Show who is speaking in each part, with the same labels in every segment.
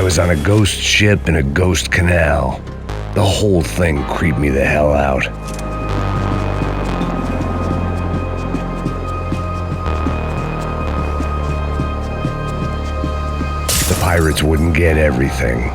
Speaker 1: I was on a ghost ship in a ghost canal. The whole thing creeped me the hell out. The pirates wouldn't get everything.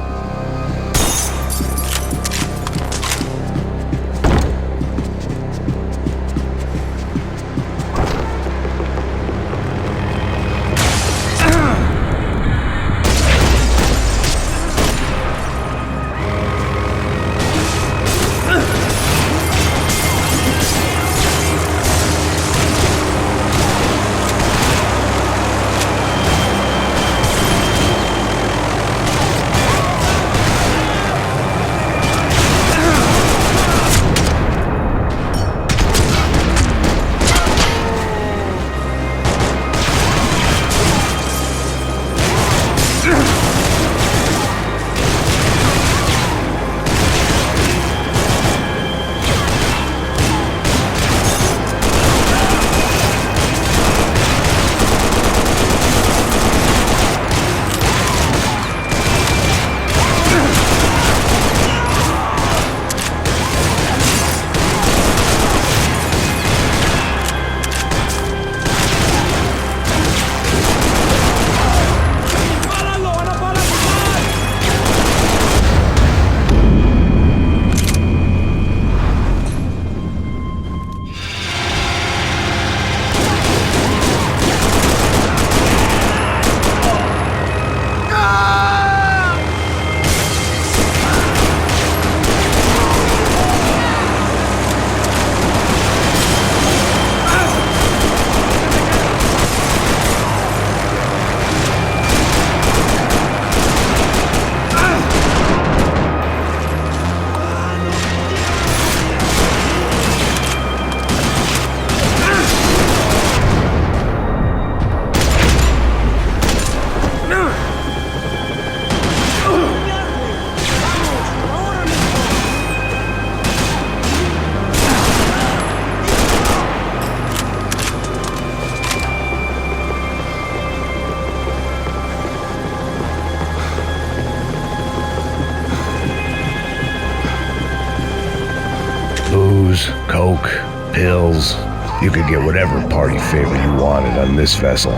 Speaker 1: Booze, coke, pills. You could get whatever party favor you wanted on this vessel.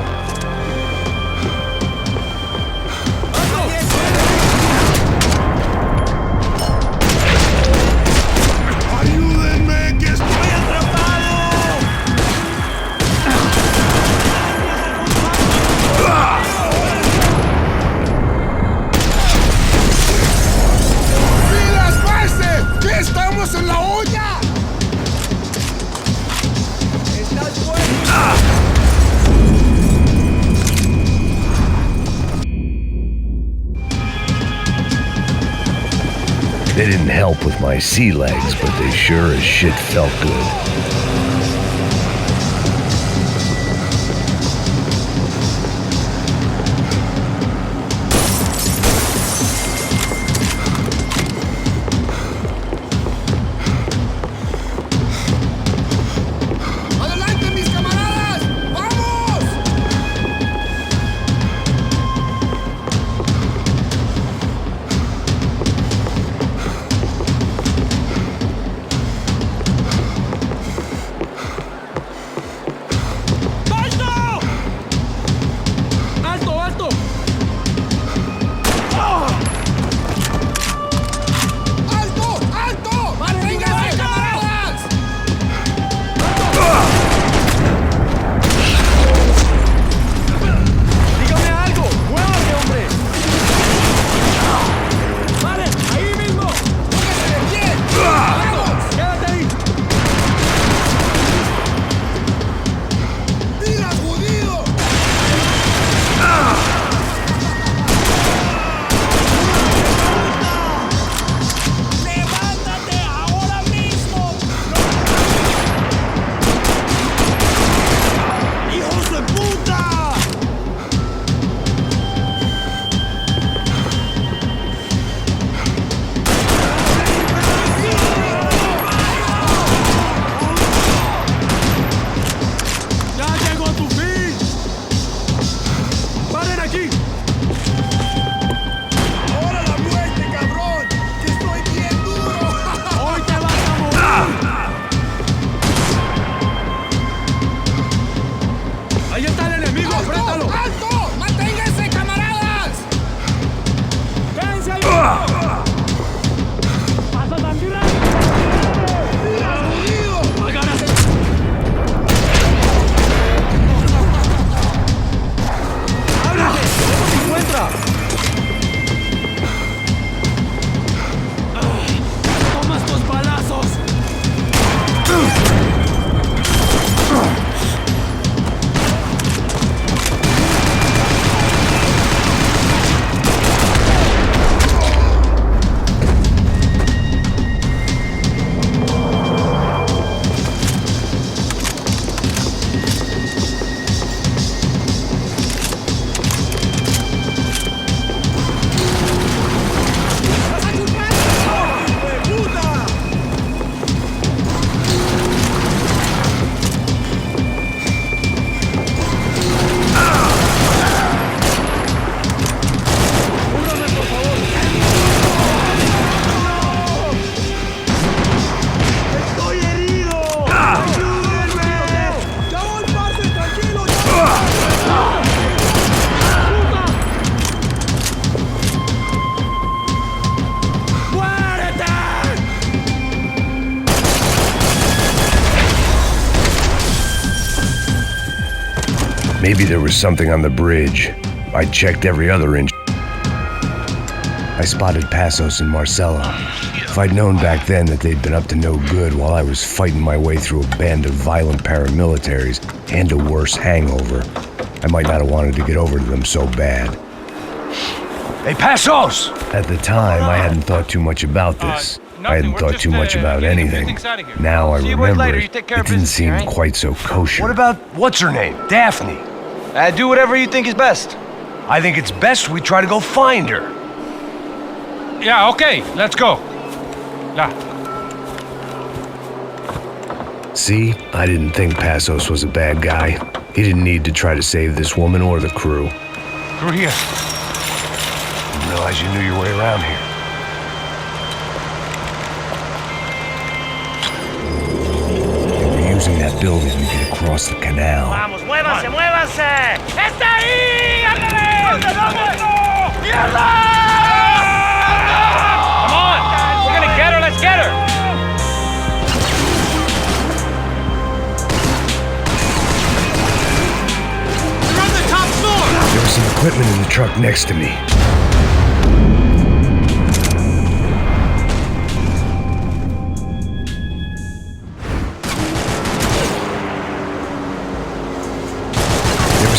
Speaker 1: They didn't help with my sea legs, but they sure as shit felt good. Maybe there was something on the bridge. I checked every other inch. I spotted Passos and Marcella. If I'd known back then that they'd been up to no good while I was fighting my way through a band of violent paramilitaries and a worse hangover, I might not have wanted to get over to them so bad.
Speaker 2: Hey, Passos!
Speaker 1: At the time, I hadn't thought too much about this. I hadn't thought too much about anything. Now I remember it didn't seem quite so kosher.
Speaker 2: What about, what's her name? Daphne?
Speaker 3: Do whatever you think is best.
Speaker 2: I think it's best we try to go find her.
Speaker 4: Yeah, okay, let's go. Yeah.
Speaker 1: See, I didn't think Passos was a bad guy. He didn't need to try to save this woman or the crew.
Speaker 2: Through here. Didn't realize you knew your way around here.
Speaker 1: Using that building to get across the canal.
Speaker 5: Vamos, muévanse, muévanse. ¡Está ahí! ¡Ándale! ¡Mierda!
Speaker 4: Come on! We're gonna get her, let's get her!
Speaker 5: We're on the top floor!
Speaker 1: There was some equipment in the truck next to me.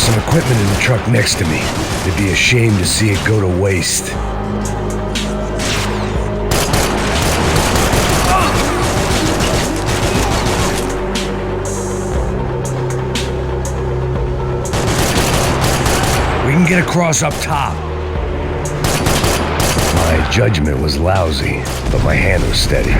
Speaker 1: Some equipment in the truck next to me. It'd be a shame to see it go to waste. We can get across up top. My judgment was lousy, but my hand was steady.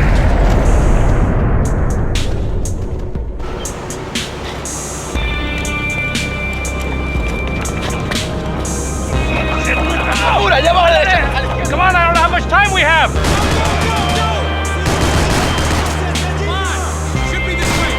Speaker 4: Come on, I don't know how much time we have!
Speaker 5: Should be this way.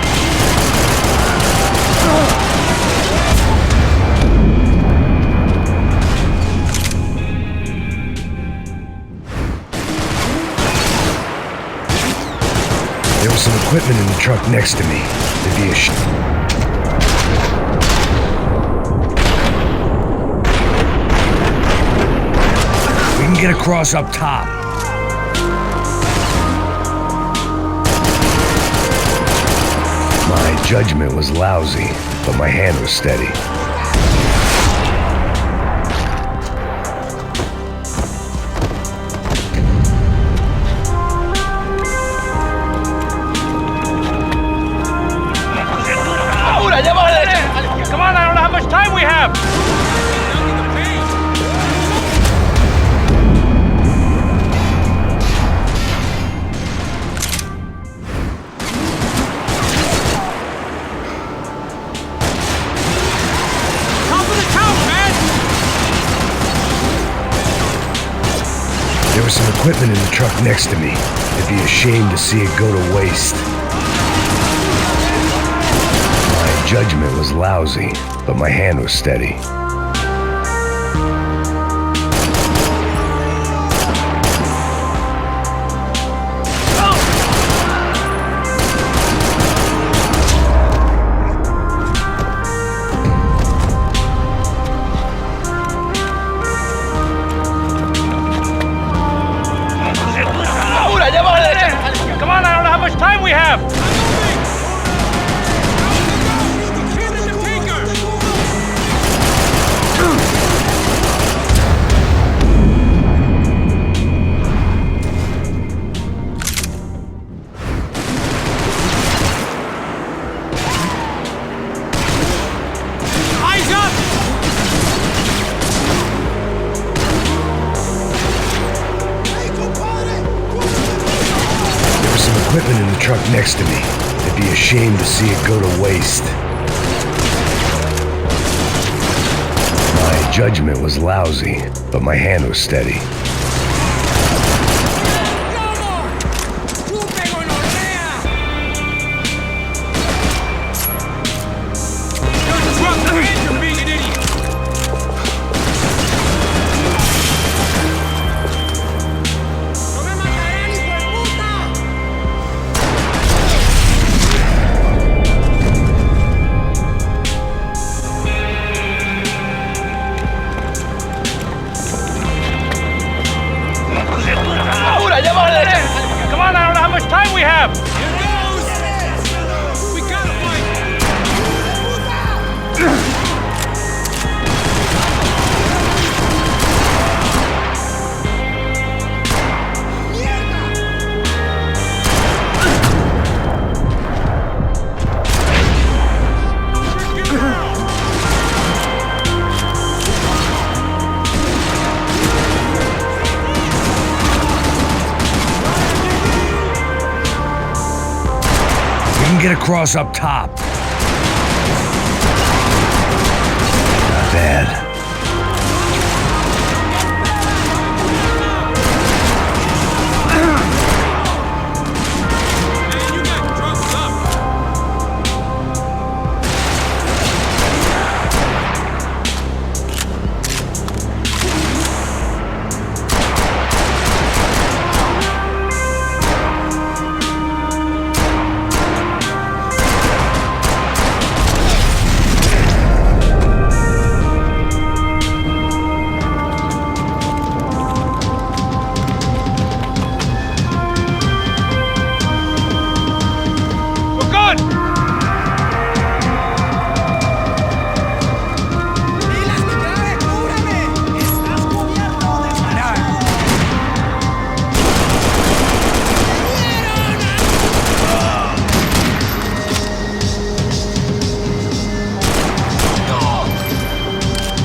Speaker 1: There was some equipment in the truck next to me. It'd be a get across up top. My judgment was lousy, but my hand was steady.
Speaker 4: Come on, I don't know how much time we have!
Speaker 1: There was some equipment in the truck next to me. It'd be a shame to see it go to waste. My judgment was lousy, but my hand was steady.
Speaker 4: Come on, I don't know how much time we have!
Speaker 5: Eyes up!
Speaker 1: There was some equipment in the truck next to me. It'd be a shame to see it go to waste. My judgment was lousy, but my hand was steady.
Speaker 4: have.
Speaker 5: Here goes! We gotta fight!
Speaker 1: We can get across up top. Not bad.
Speaker 5: Man, you got drunk up!
Speaker 4: We're good.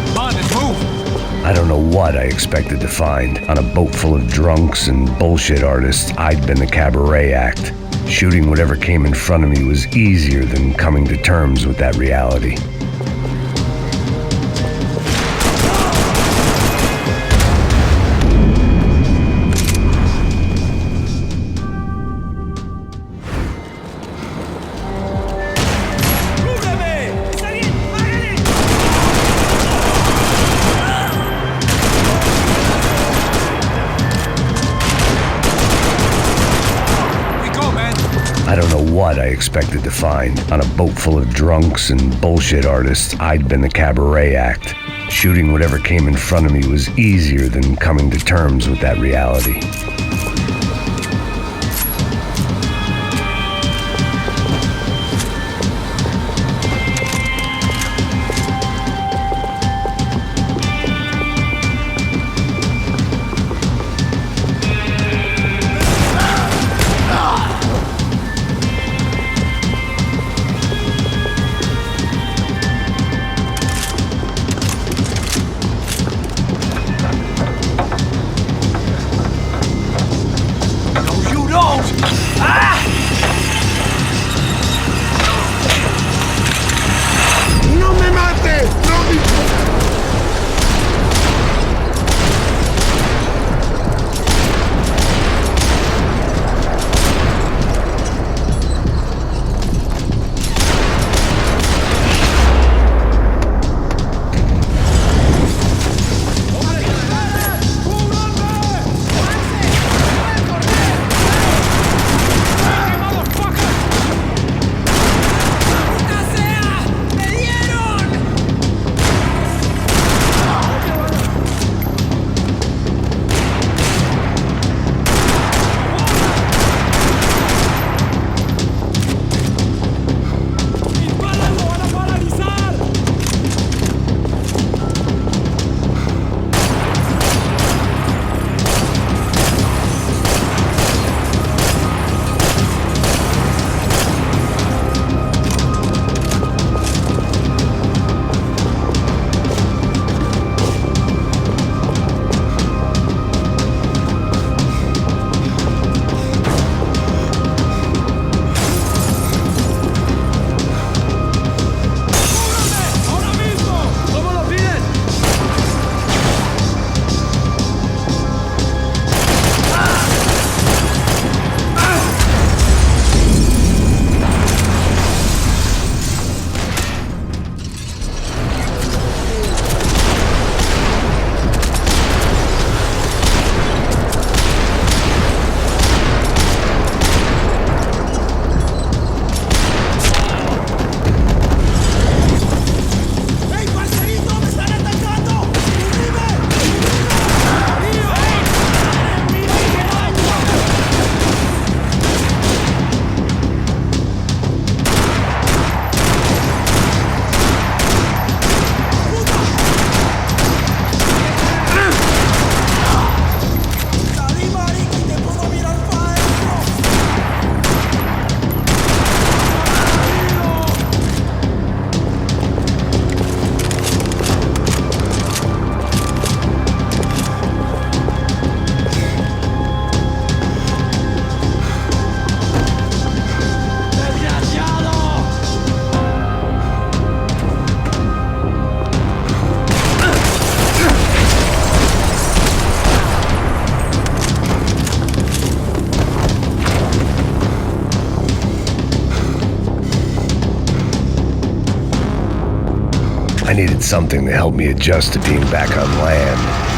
Speaker 5: Come on, let's move!
Speaker 1: I don't know what I expected to find. On a boat full of drunks and bullshit artists, I'd been the cabaret act. Shooting whatever came in front of me was easier than coming to terms with that reality.
Speaker 5: We go, man!
Speaker 1: I don't know what I expected to find. On a boat full of drunks and bullshit artists, I'd been the cabaret act. Shooting whatever came in front of me was easier than coming to terms with that reality. needed something to help me adjust to being back on land.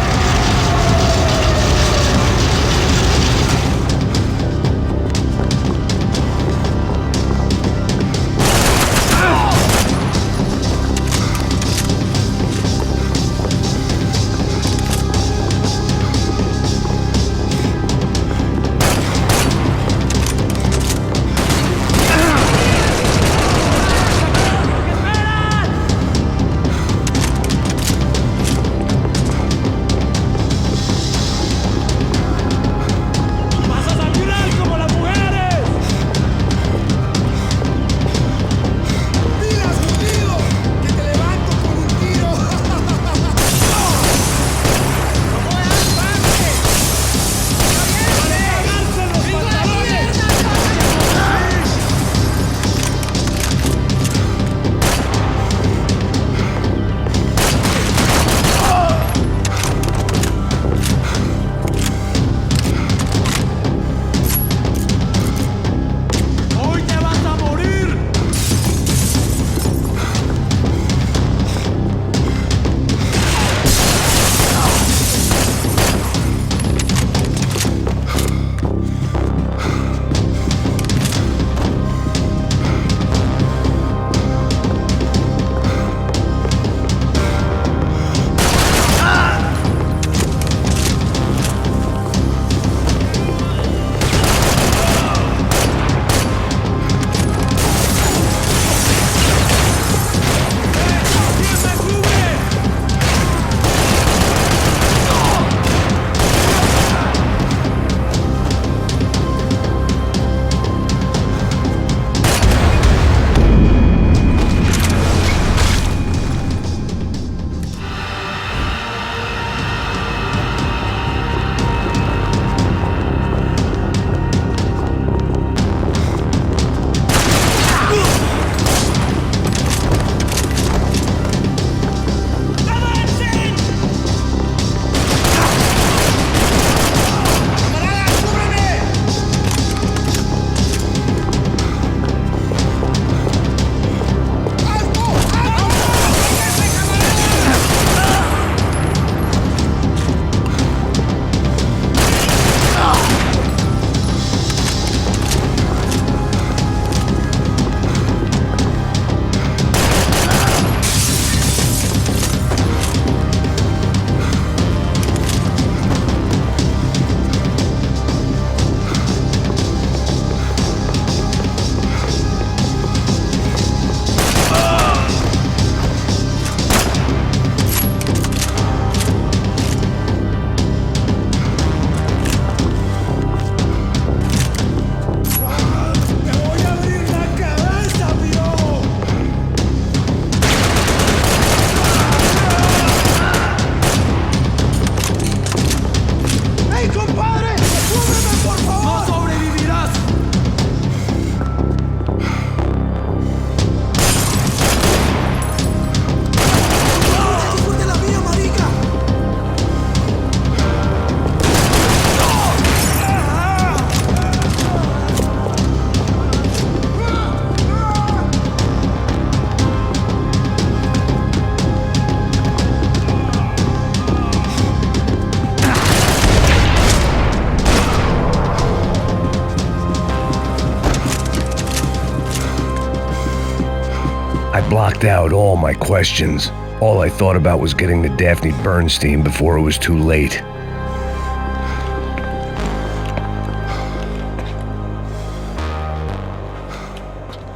Speaker 1: I blocked out all my questions. All I thought about was getting to Daphne Bernstein before it was too late.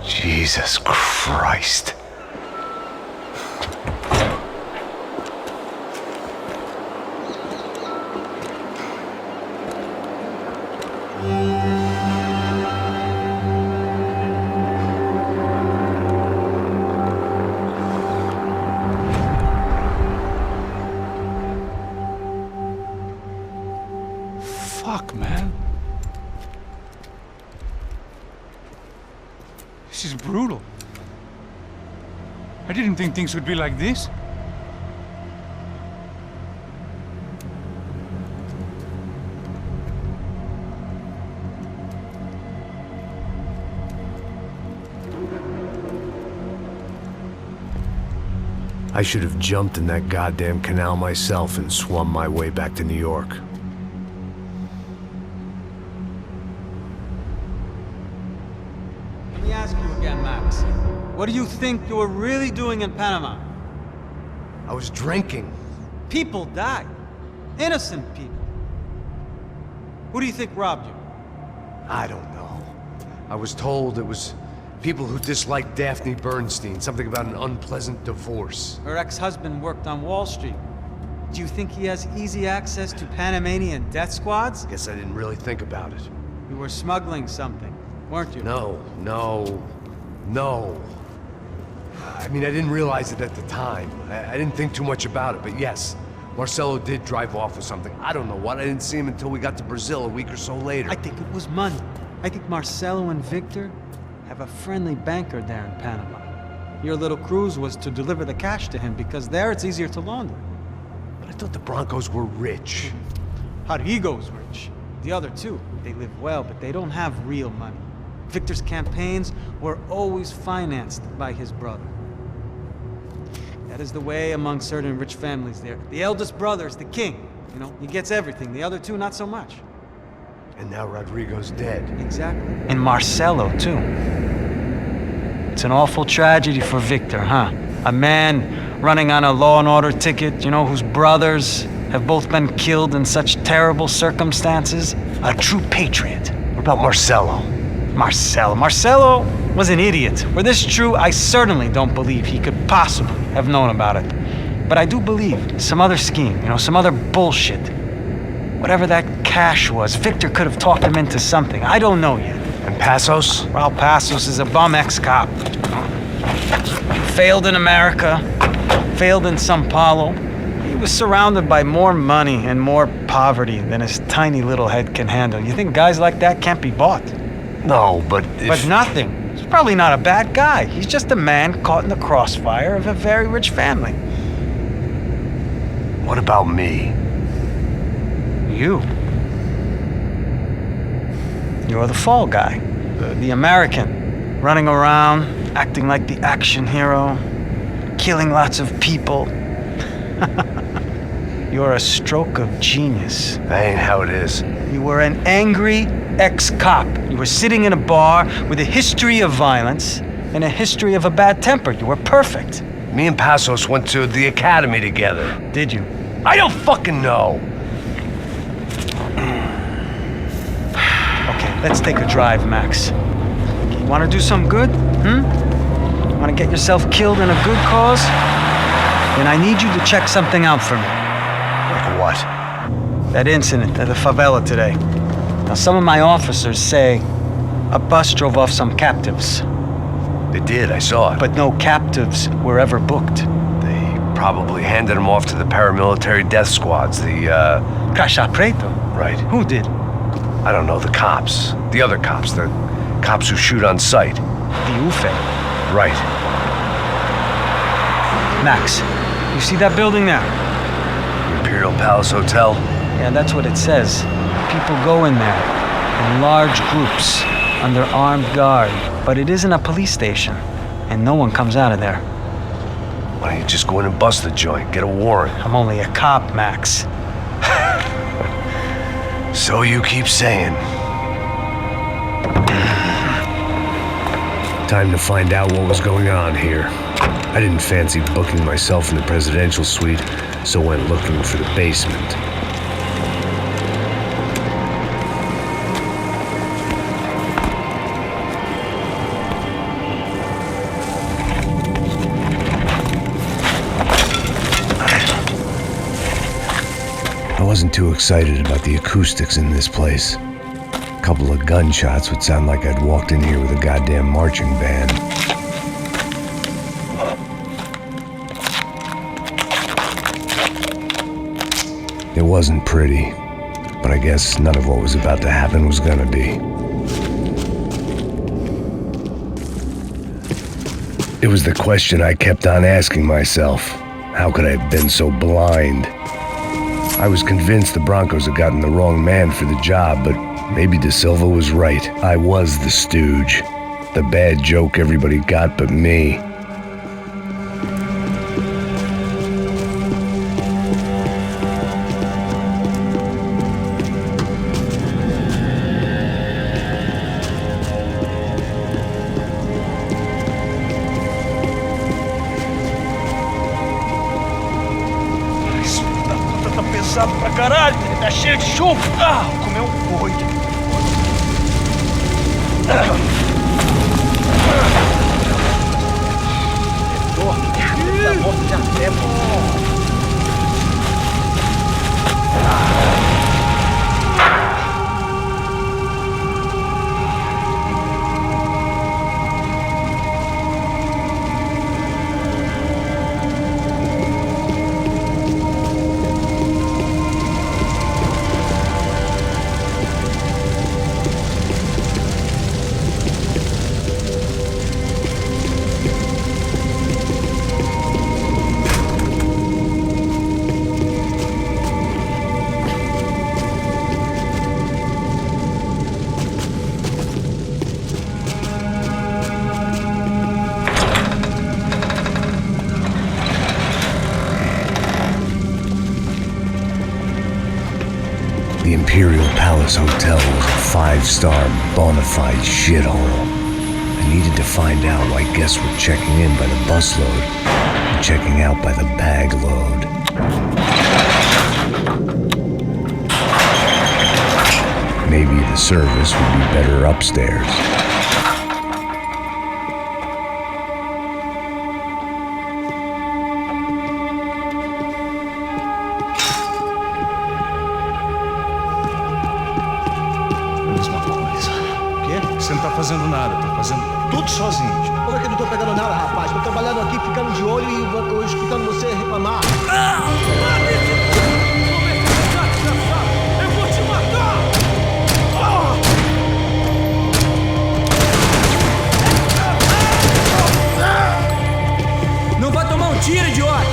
Speaker 2: Jesus Christ.
Speaker 4: Fuck, man. This is brutal. I didn't think things would be like this.
Speaker 1: I should have jumped in that goddamn canal myself and swum my way back to New York.
Speaker 6: Let me ask you again, Max. What do you think you were really doing in Panama?
Speaker 1: I was drinking.
Speaker 6: People died. Innocent people. Who do you think robbed you?
Speaker 1: I don't know. I was told it was people who disliked Daphne Bernstein, something about an unpleasant divorce.
Speaker 6: Her ex-husband worked on Wall Street. Do you think he has easy access to Panamanian death squads?
Speaker 1: Guess I didn't really think about it.
Speaker 6: You were smuggling something, weren't you?
Speaker 1: No. I mean, I didn't realize it at the time. I didn't think too much about it, but yes, Marcelo did drive off with something. I don't know what. I didn't see him until we got to Brazil a week or so later.
Speaker 6: I think it was money. I think Marcelo and Victor have a friendly banker there in Panama. Your little cruise was to deliver the cash to him because there it's easier to launder.
Speaker 1: But I thought the Broncos were rich.
Speaker 6: Rodrigo's rich. The other two, they live well, but they don't have real money. Victor's campaigns were always financed by his brother. That is the way among certain rich families there. The eldest brother is the king. You know, he gets everything. The other two, not so much.
Speaker 1: And now Rodrigo's dead.
Speaker 6: Exactly. And Marcelo, too. It's an awful tragedy for Victor, huh? A man running on a law and order ticket, you know, whose brothers have both been killed in such terrible circumstances. A true patriot.
Speaker 1: What about Marcelo?
Speaker 6: Marcelo was an idiot. Were this true, I certainly don't believe he could possibly have known about it. But I do believe some other scheme, you know, some other bullshit. Whatever that cash was, Victor could have talked him into something. I don't know yet.
Speaker 1: And Passos?
Speaker 6: Well, Passos is a bum ex-cop. Failed in America, failed in São Paulo. He was surrounded by more money and more poverty than his tiny little head can handle. You think guys like that can't be bought?
Speaker 1: No, but
Speaker 6: But nothing. He's probably not a bad guy. He's just a man caught in the crossfire of a very rich family.
Speaker 1: What about me?
Speaker 6: You. You're the fall guy. The American. Running around, acting like the action hero. Killing lots of people. You're a stroke of genius.
Speaker 1: That ain't how it is.
Speaker 6: You were an angry ex-cop. You were sitting in a bar with a history of violence and a history of a bad temper. You were perfect.
Speaker 1: Me and Passos went to the academy together.
Speaker 6: Did you?
Speaker 1: I don't fucking know.
Speaker 6: Okay, let's take a drive, Max. You want to do some good? Want to get yourself killed in a good cause? Then I need you to check something out for me.
Speaker 1: Like what?
Speaker 6: That incident at the favela today. Now, some of my officers say a bus drove off some captives.
Speaker 1: They did, I saw it.
Speaker 6: But no captives were ever booked.
Speaker 1: They probably handed them off to the paramilitary death squads,
Speaker 6: Caixa Preto?
Speaker 1: Right.
Speaker 6: Who did?
Speaker 1: I don't know, the cops. The other cops, the cops who shoot on sight.
Speaker 6: The UFE.
Speaker 1: Right.
Speaker 6: Max, you see that building there?
Speaker 1: Imperial Palace Hotel?
Speaker 6: Yeah, that's what it says. People go in there in large groups under armed guard. But it isn't a police station, and no one comes out of there.
Speaker 1: Why don't you just go in and bust the joint, get a warrant?
Speaker 6: I'm only a cop, Max.
Speaker 1: So you keep saying. Time to find out what was going on here. I didn't fancy booking myself in the presidential suite, so went looking for the basement. I wasn't too excited about the acoustics in this place. A couple of gunshots would sound like I'd walked in here with a goddamn marching band. It wasn't pretty, but I guess none of what was about to happen was gonna be. It was the question I kept on asking myself. How could I have been so blind? I was convinced the Broncos had gotten the wrong man for the job, but maybe De Silva was right. I was the stooge. The bad joke everybody got but me.
Speaker 4: pesado pra caralho, ele tá cheio de chumbo. Ah, comeu um boi. Tá morto de até, pô.
Speaker 1: The Imperial Palace Hotel was a five-star, bona fide shithole. I needed to find out why guests were checking in by the busload and checking out by the bag load. Maybe the service would be better upstairs.
Speaker 7: Você não tá fazendo nada, tá fazendo tudo sozinho.
Speaker 8: Como é que eu não tô pegando nada, rapaz? Tô trabalhando aqui, ficando de olho e eu escutando você reclamar.
Speaker 5: Eu vou te matar!
Speaker 8: Não vai tomar um tiro, idiota!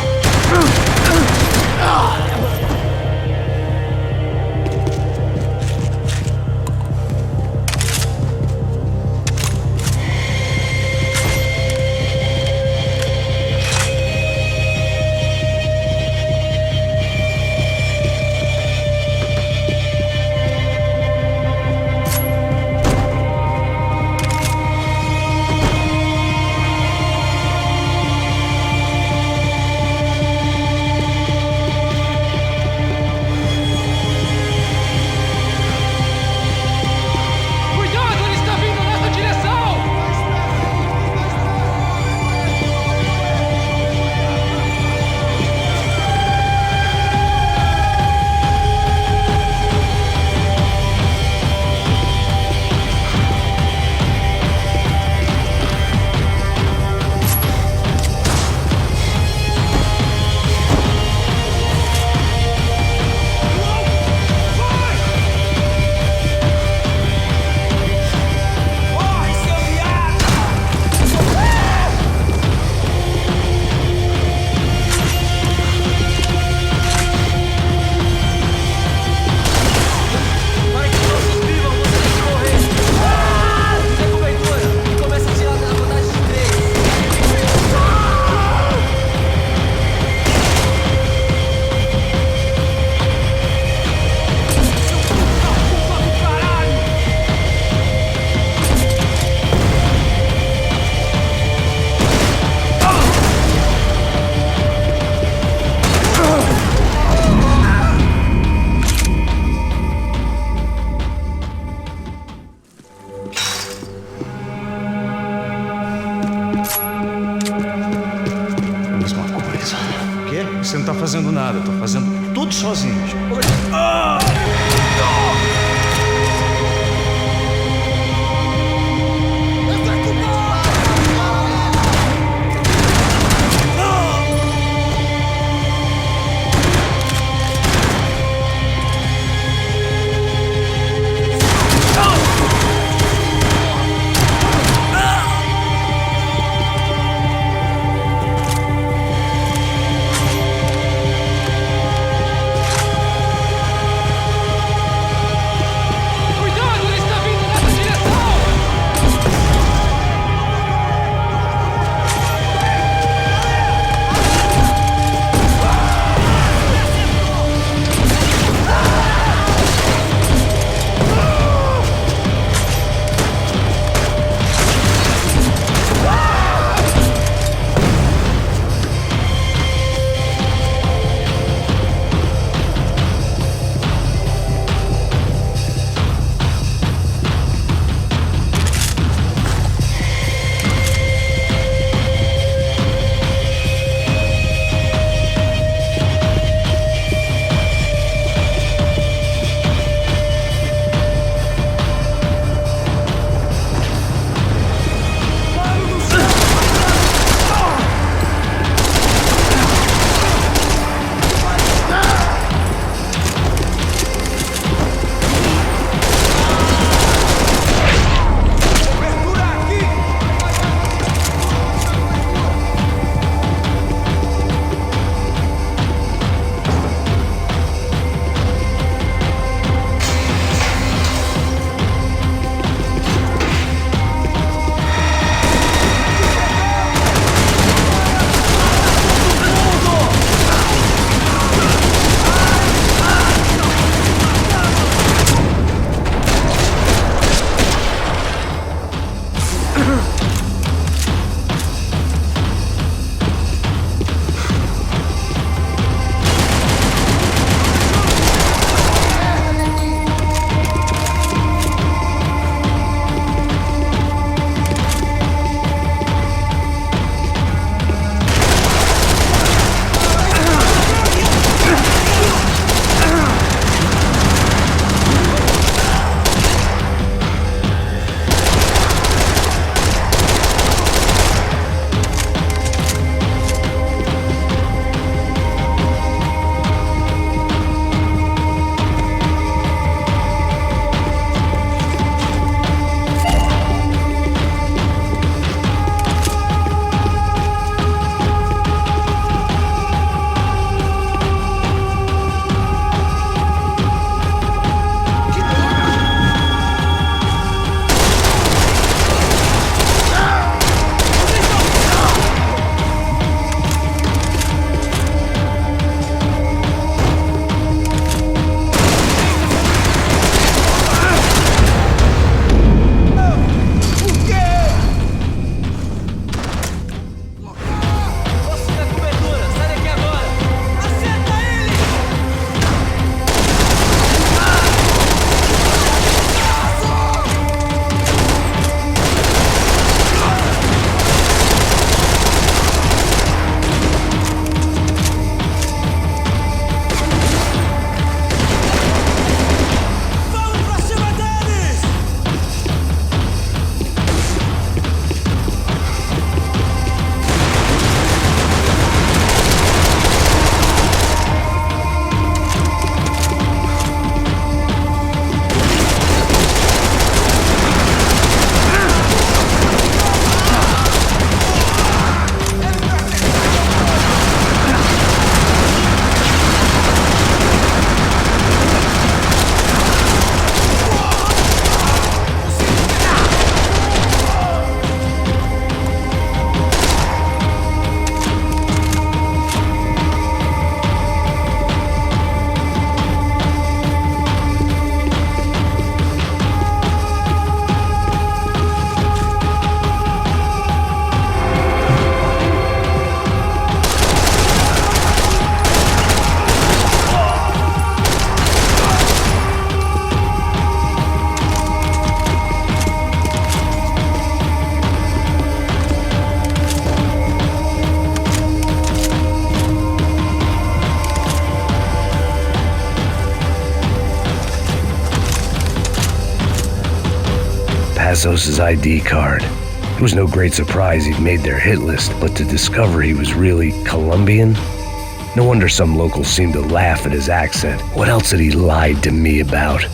Speaker 7: Você não tá fazendo nada, tá fazendo tudo sozinho.
Speaker 1: Passos' ID card. It was no great surprise he'd made their hit list, but to discover he was really Colombian? No wonder some locals seemed to laugh at his accent. What else had he lied to me about?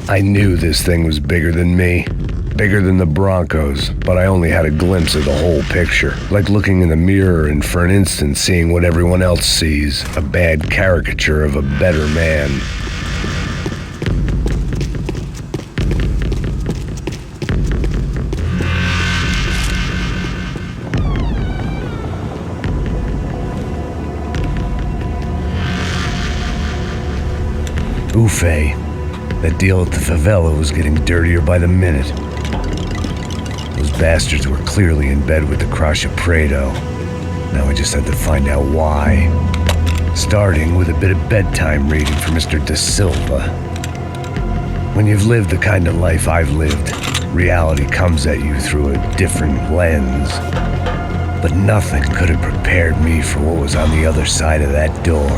Speaker 1: I knew this thing was bigger than me, bigger than the Broncos, but I only had a glimpse of the whole picture, like looking in the mirror and for an instant seeing what everyone else sees, a bad caricature of a better man. Ufe. That deal at the favela was getting dirtier by the minute. Those bastards were clearly in bed with the Crusher Prado. Now I just had to find out why. Starting with a bit of bedtime reading for Mr. Da Silva. When you've lived the kind of life I've lived, reality comes at you through a different lens. But nothing could have prepared me for what was on the other side of that door.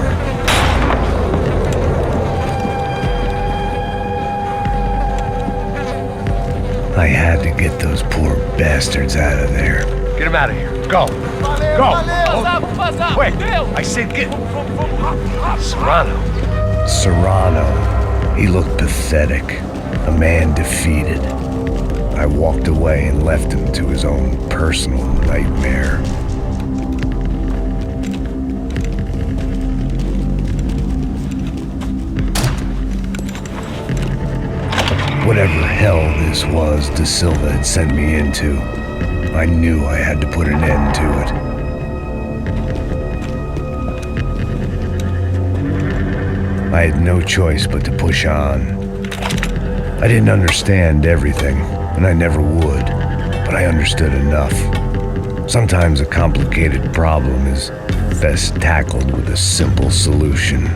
Speaker 1: I had to get those poor bastards out of there.
Speaker 2: Get him out of here. Go. Go. Quick. I said get. Serrano.
Speaker 1: Serrano. He looked pathetic. A man defeated. I walked away and left him to his own personal nightmare. Whatever hell this was Da Silva had sent me into, I knew I had to put an end to it. I had no choice but to push on. I didn't understand everything, and I never would, but I understood enough. Sometimes a complicated problem is best tackled with a simple solution.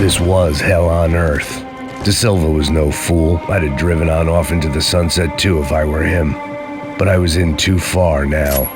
Speaker 1: This was hell on earth. De Silva was no fool. I'd have driven on off into the sunset too if I were him. But I was in too far now.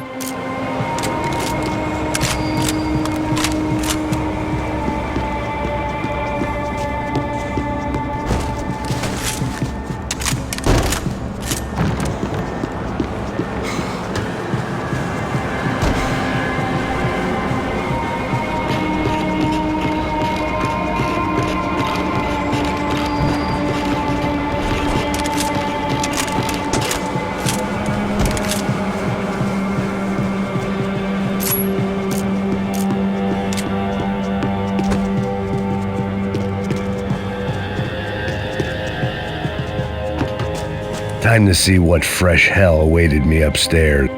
Speaker 1: Time to see what fresh hell awaited me upstairs.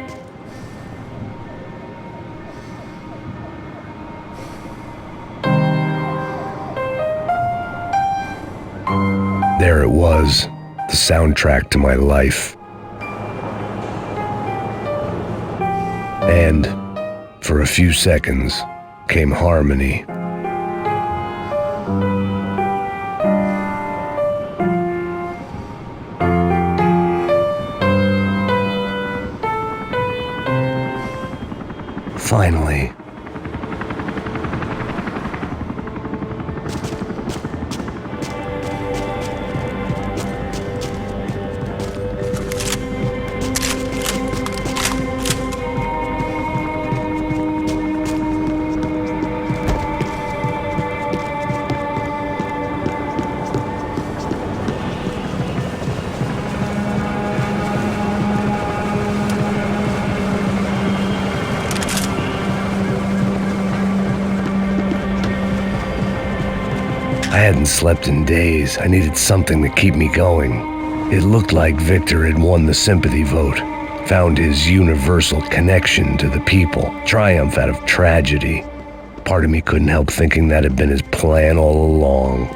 Speaker 1: There it was, the soundtrack to my life. And, for a few seconds, came harmony. Finally. I hadn't slept in days. I needed something to keep me going. It looked like Victor had won the sympathy vote, found his universal connection to the people, triumph out of tragedy. Part of me couldn't help thinking that had been his plan all along.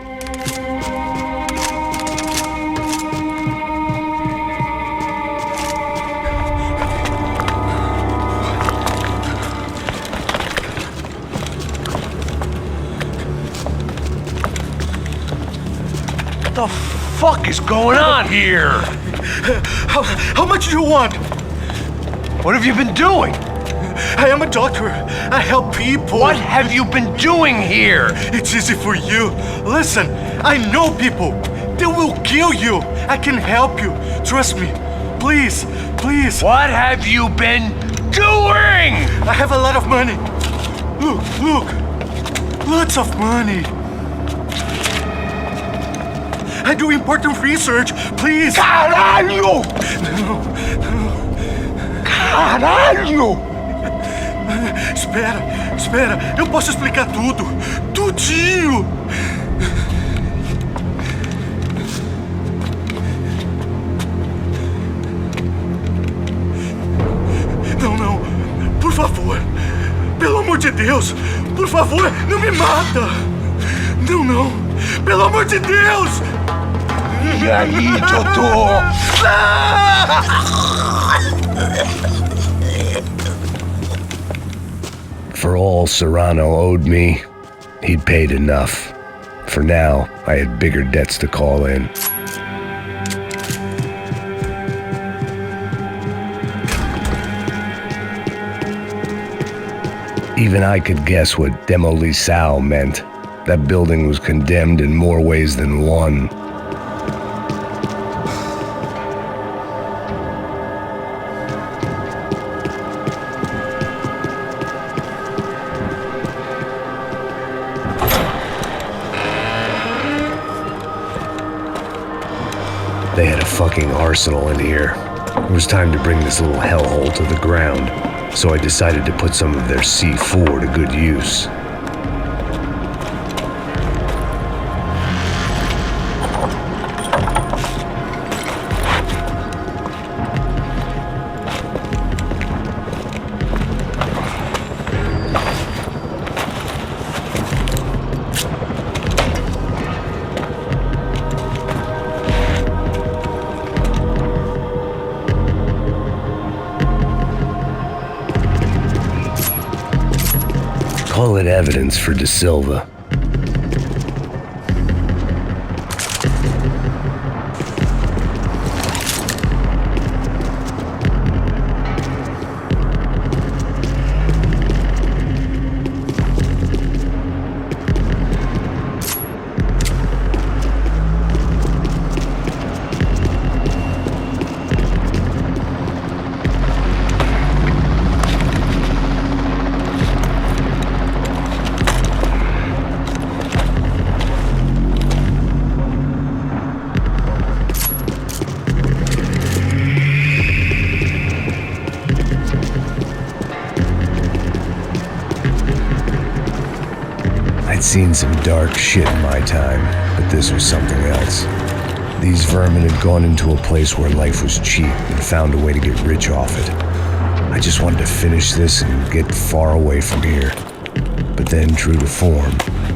Speaker 2: What the fuck is going on here?
Speaker 7: How much do you want?
Speaker 2: What have you been doing?
Speaker 7: I am a doctor. I help people.
Speaker 2: What have you been doing here?
Speaker 7: It's easy for you. Listen, I know people. They will kill you. I can help you. Trust me. Please, please.
Speaker 2: What have you been doing?
Speaker 7: I have a lot of money. Look. Lots of money. I do important research. Please.
Speaker 2: Caralho!
Speaker 7: No.
Speaker 2: Caralho!
Speaker 7: Espera. Eu posso explicar tudo. Tudinho. Não. Por favor. Pelo amor de Deus. Por favor, não me mata. Não. Pelo amor de Deus.
Speaker 2: E aí, doutor?
Speaker 1: For all Serrano owed me, he'd paid enough. For now, I had bigger debts to call in. Even I could guess what demolição meant. That building was condemned in more ways than one. They had a fucking arsenal in here. It was time to bring this little hellhole to the ground, so I decided to put some of their C4 to good use. Call it evidence for De Silva. I'd seen some dark shit in my time, but this was something else. These vermin had gone into a place where life was cheap and found a way to get rich off it. I just wanted to finish this and get far away from here. But then, true to form,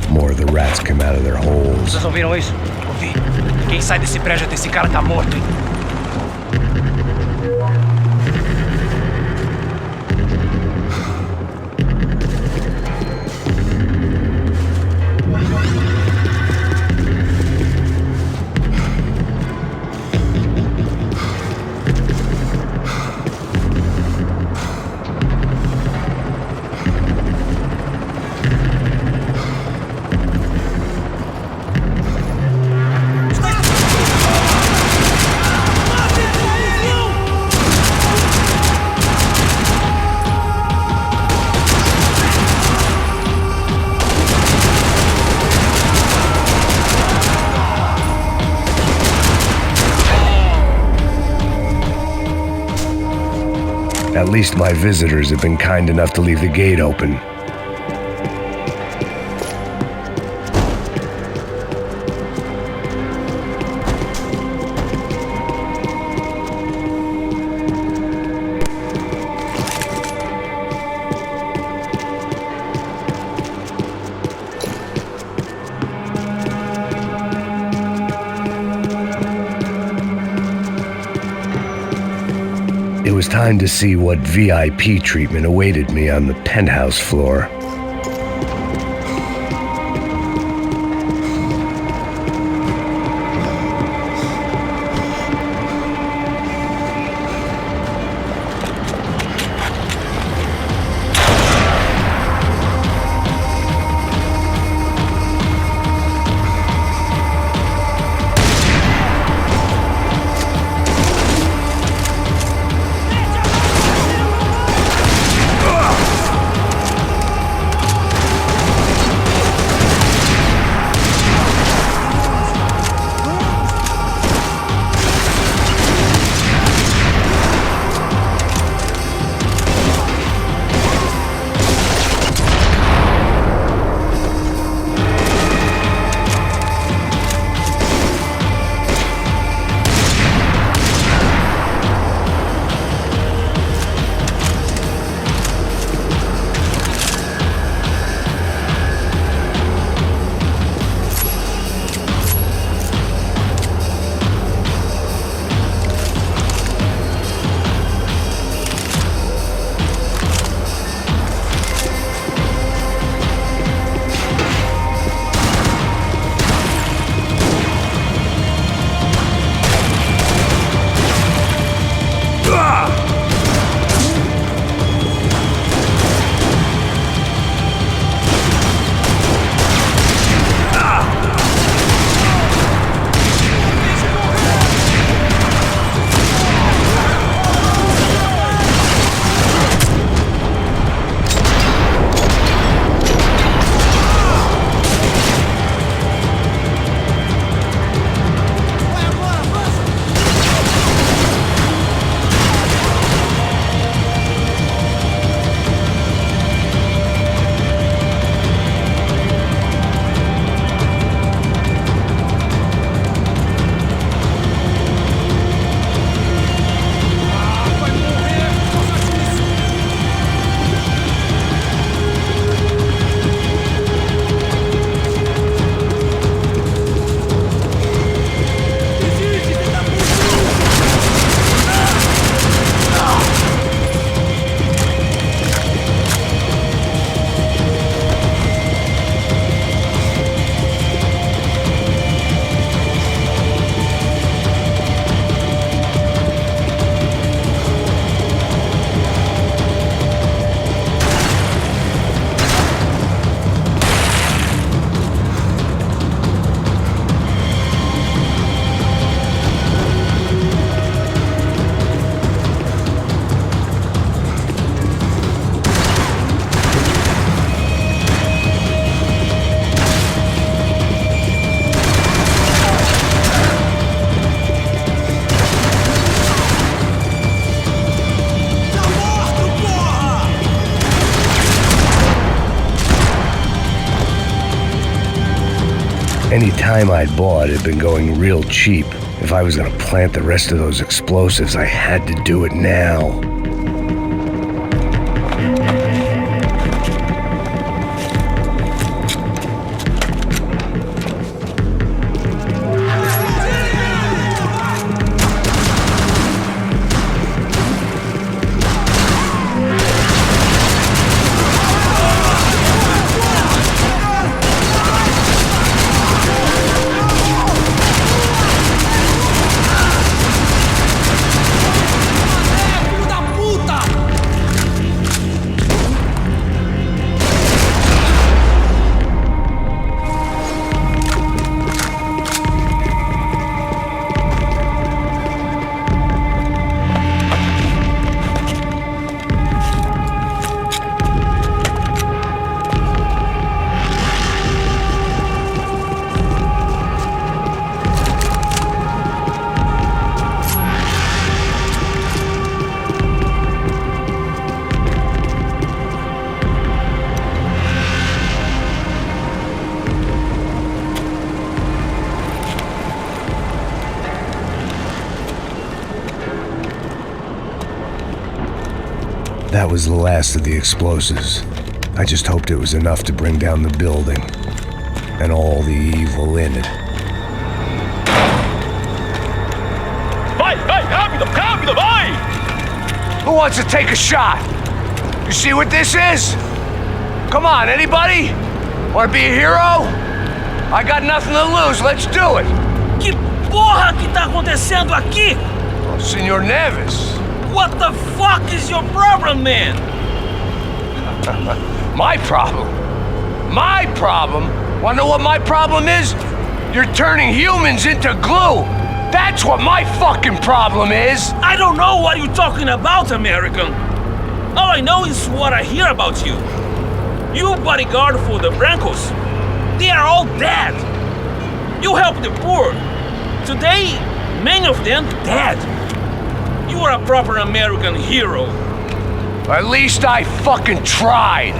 Speaker 1: more of the rats come out of their holes.
Speaker 4: Vocês ouviram isso? Ouvi. Quem sai desse prédio até esse cara tá morto, hein?
Speaker 1: At least my visitors have been kind enough to leave the gate open. It was time to see what VIP treatment awaited me on the penthouse floor. Any time I'd bought had been going real cheap. If I was gonna plant the rest of those explosives, I had to do it now. That was the last of the explosives. I just hoped it was enough to bring down the building and all the evil in it.
Speaker 4: Vai, rápido, rápido, vai!
Speaker 2: Who wants to take a shot? You see what this is? Come on, anybody? Want to be a hero? I got nothing to lose, let's do it!
Speaker 4: Que porra que tá acontecendo aqui?
Speaker 2: Oh, Senor Neves.
Speaker 4: What the fuck is your problem, man?
Speaker 2: My problem? My problem? Wanna know what my problem is? You're turning humans into glue! That's what my fucking problem is!
Speaker 4: I don't know what you're talking about, American. All I know is what I hear about you. You bodyguard for the Brancos. They are all dead. You help the poor. Today, many of them dead. You are a proper American hero.
Speaker 2: At least I fucking tried.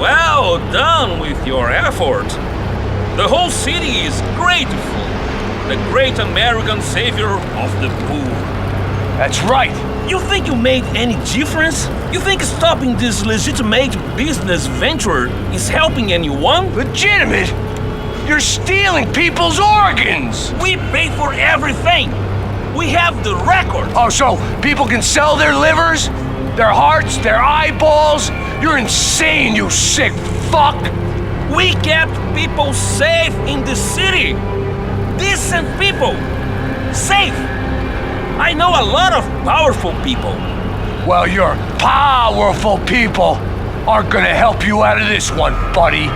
Speaker 4: Well done with your effort. The whole city is grateful. The great American savior of the poor.
Speaker 2: That's right.
Speaker 4: You think you made any difference? You think stopping this legitimate business venture is helping anyone?
Speaker 2: Legitimate? You're stealing people's organs!
Speaker 4: We pay for everything. We have the record.
Speaker 2: Oh, so people can sell their livers? Their hearts? Their eyeballs? You're insane, you sick fuck!
Speaker 4: We kept people safe in the city. Decent people. Safe. I know a lot of powerful people.
Speaker 2: Well, your powerful people aren't gonna help you out of this one, buddy.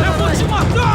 Speaker 4: Eu vou te matar!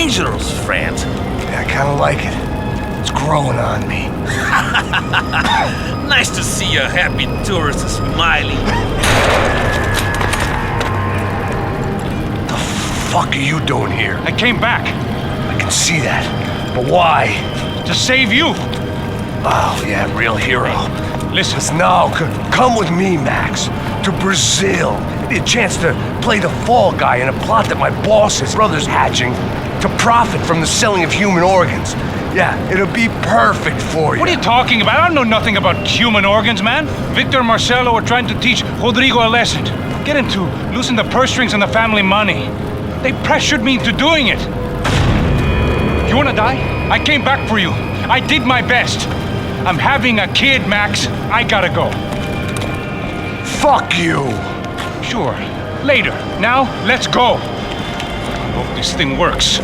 Speaker 4: dangerous, friend.
Speaker 2: Yeah, I kinda like it. It's growing on me.
Speaker 4: Nice to see a happy tourist smiling.
Speaker 2: The fuck are you doing here?
Speaker 7: I came back
Speaker 2: I can see that. But why?
Speaker 7: to save you.
Speaker 2: Oh, yeah, real hero.
Speaker 7: Listen,
Speaker 2: No, come with me, Max. To Brazil. It'd be a chance to play the fall guy in a plot that my boss's brother's hatching to profit from the selling of human organs. Yeah, it'll be perfect for you.
Speaker 7: what are you talking about? I don't know nothing about human organs, man. Victor and Marcelo were trying to teach Rodrigo a lesson. Get him to loosen the purse strings on the family money. They pressured me into doing it. You wanna die? I came back for you. I did my best. I'm having a kid, Max. I gotta go.
Speaker 2: Fuck you!
Speaker 7: Sure, later. Now, let's go. I hope this thing works.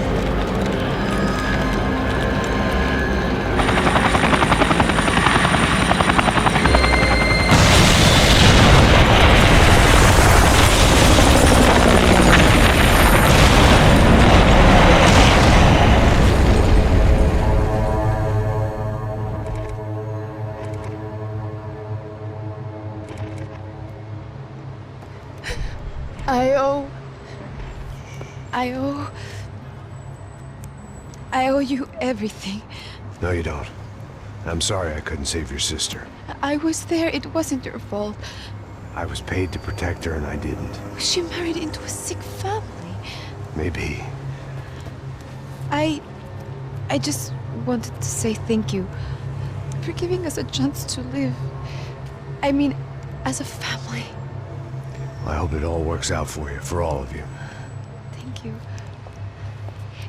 Speaker 9: I owe you everything.
Speaker 1: No, you don't. I'm sorry I couldn't save your sister.
Speaker 9: I was there. It wasn't your fault.
Speaker 1: I was paid to protect her and I didn't.
Speaker 9: She married into a sick family.
Speaker 1: Maybe.
Speaker 9: I just wanted to say thank you for giving us a chance to live. I mean, as a family.
Speaker 1: I hope it all works out for you, for all of you.
Speaker 9: Thank you.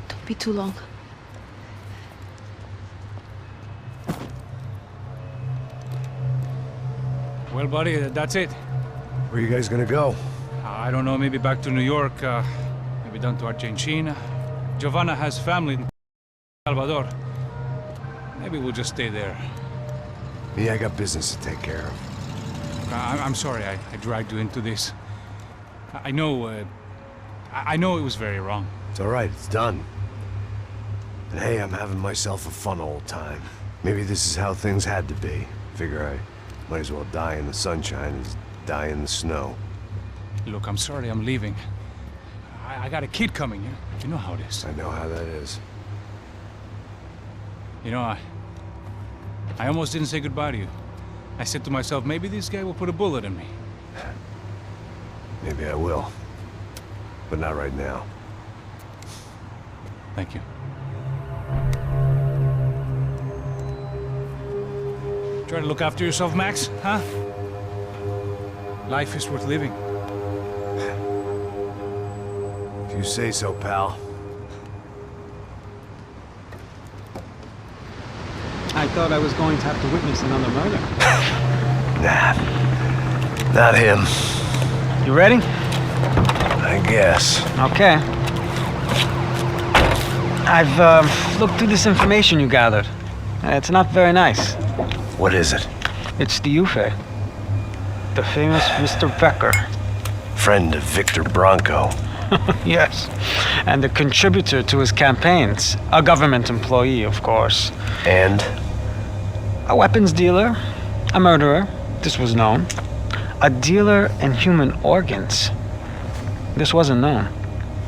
Speaker 9: Don't be too long.
Speaker 7: Well, buddy, that's it.
Speaker 1: Where are you guys gonna go?
Speaker 7: I don't know, maybe back to New York, maybe down to Argentina. Giovanna has family in Salvador. Maybe we'll just stay there.
Speaker 1: Me, I got business to take care of.
Speaker 7: I'm sorry I dragged you into this. I know it was very wrong.
Speaker 1: It's all right, it's done. And hey, I'm having myself a fun old time. Maybe this is how things had to be. Figure I might as well die in the sunshine as die in the snow.
Speaker 7: Look, I'm sorry I'm leaving. I got a kid coming, you know how it is.
Speaker 1: I know how that is.
Speaker 7: You know, I almost didn't say goodbye to you. I said to myself, maybe this guy will put a bullet in me.
Speaker 1: Maybe I will. But not right now.
Speaker 7: Thank you. Try to look after yourself, Max, huh? Life is worth living.
Speaker 1: If you say so, pal.
Speaker 6: I thought I was going to have to witness another murder.
Speaker 1: Nah. Not him.
Speaker 6: You ready?
Speaker 1: I guess.
Speaker 6: Okay. I've looked through this information you gathered. It's not very nice.
Speaker 1: What is it?
Speaker 6: It's the Ufe. The famous Mr. Becker.
Speaker 1: Friend of Victor Bronco.
Speaker 6: Yes. And a contributor to his campaigns. A government employee, of course.
Speaker 1: And?
Speaker 6: A weapons dealer. A murderer. This was known. A dealer in human organs. This wasn't known.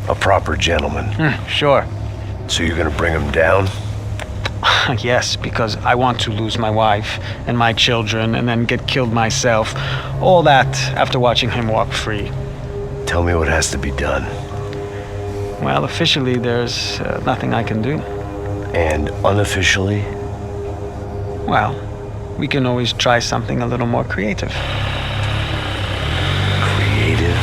Speaker 1: A proper gentleman.
Speaker 6: Sure.
Speaker 1: So you're gonna bring him down?
Speaker 6: Yes, because I want to lose my wife and my children and then get killed myself. All that after watching him walk free.
Speaker 1: Tell me what has to be done.
Speaker 6: Well, officially, there's nothing I can do.
Speaker 1: And unofficially?
Speaker 6: Well, we can always try something a little more creative.
Speaker 1: Creative?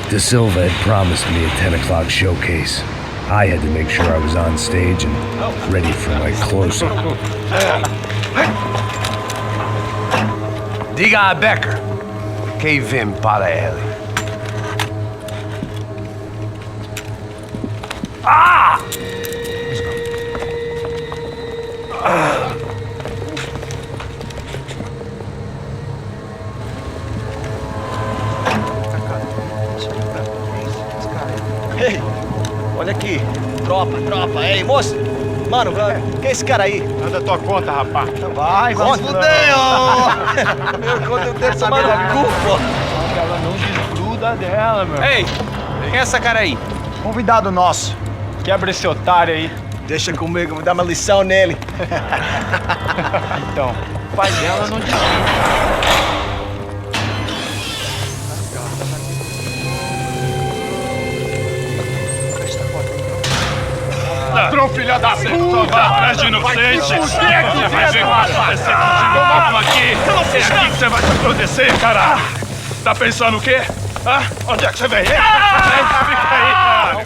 Speaker 1: De Silva had promised me a 10 o'clock showcase. I had to make sure I was on stage and ready for my close-up.
Speaker 2: Diga a Becker. Que vim para ele. Ah!
Speaker 3: Ei, olha aqui. Tropa. Ei, moço. Mano, quem é esse cara aí?
Speaker 7: Nada tua conta, rapaz.
Speaker 3: Vai,
Speaker 7: Conta.
Speaker 3: fudeu! Meu, conta eu tenho tomar no cu, pô.
Speaker 7: Ela não desgruda dela, meu.
Speaker 3: Ei, quem é essa cara aí?
Speaker 7: Convidado nosso. Quebra esse otário aí.
Speaker 3: Deixa comigo, vou dar uma lição nele.
Speaker 7: Então, o pai dela não desgruda. Ladrão, filha da puta! Vai atrás de inocente! Vai ver uma face aqui! É aqui que você vai se acontecer, cara! Tá pensando o quê? Hã? Onde é que você vem? Fica aí, cara!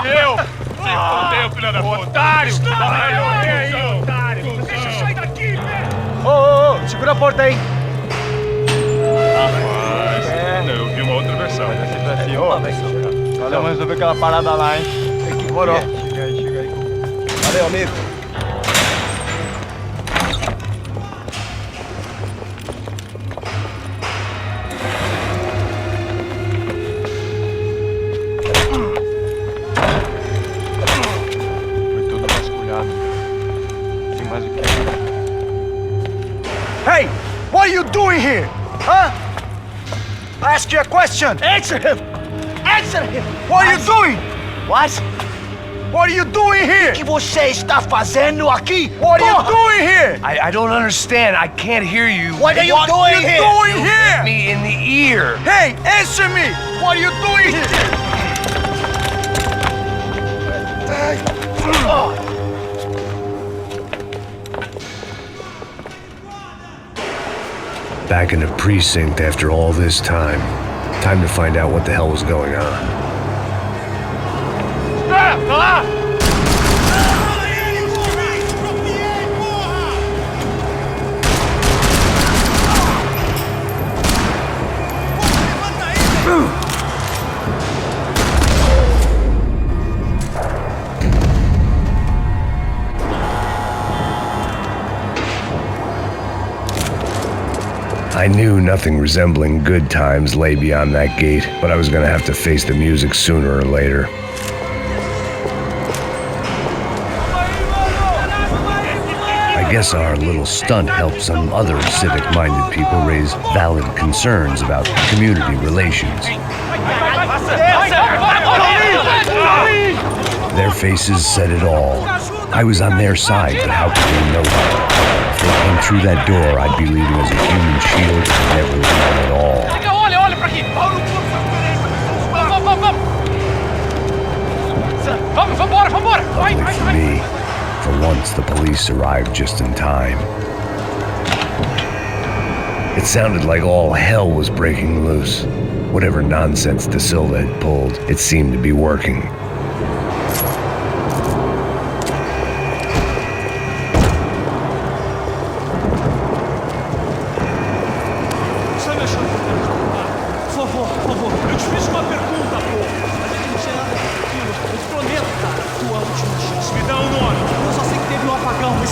Speaker 7: Eu? Se fodeu, filha da puta! Otário! Aí, otário! Deixa eu sair daqui, velho!
Speaker 3: Ô, segura a porta aí!
Speaker 7: Rapaz, eu vi uma outra versão. Vamos resolver aquela parada lá, hein?
Speaker 3: Demorou.
Speaker 7: Chega aí.
Speaker 3: Valeu, amigo.
Speaker 7: Foi tudo vasculhado. Tem mais o que?
Speaker 2: Hey! What are you doing here? Huh? I asked you a question!
Speaker 3: Answer him! Answer him!
Speaker 2: What are you doing?
Speaker 3: What?
Speaker 2: What are you doing here?
Speaker 3: O que você está fazendo aqui?
Speaker 2: What are you doing here? I don't understand. I can't hear you.
Speaker 3: What are you doing here?
Speaker 2: Doing here?
Speaker 3: Hit
Speaker 2: me in the ear. Hey, answer me! What are you doing here?
Speaker 1: Back in the precinct after all this time. Time to find out what the hell was going on. I knew nothing resembling good times lay beyond that gate, but I was gonna have to face the music sooner or later. I guess our little stunt helped some other civic-minded people raise valid concerns about community relations. Their faces said it all. I was on their side, but how could they know that? If they came through that door, I'd be leaving as a human shield and never leaving at all.
Speaker 4: Olha pra aqui! Vambora!
Speaker 1: Luckily for me, for once the police arrived just in time. It sounded like all hell was breaking loose. Whatever nonsense De Silva had pulled, it seemed to be working.
Speaker 5: Por favor, eu te fiz uma pergunta, pô. A gente não tinha nada a ver com aquilo. Eu te prometo, cara. Tua última chance. Me dá um nome. Eu só sei que teve um apagão, mas...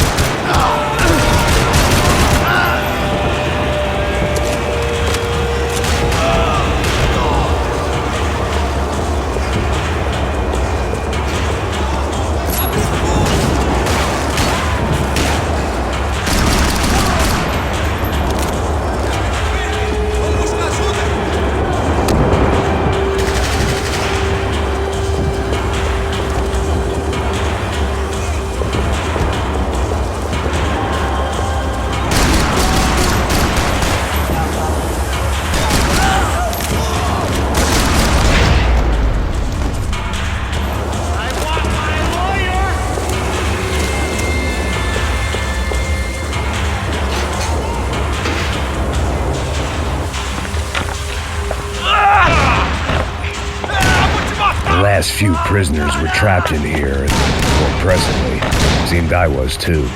Speaker 1: The last few prisoners were trapped in here, and more presently, seemed I was too.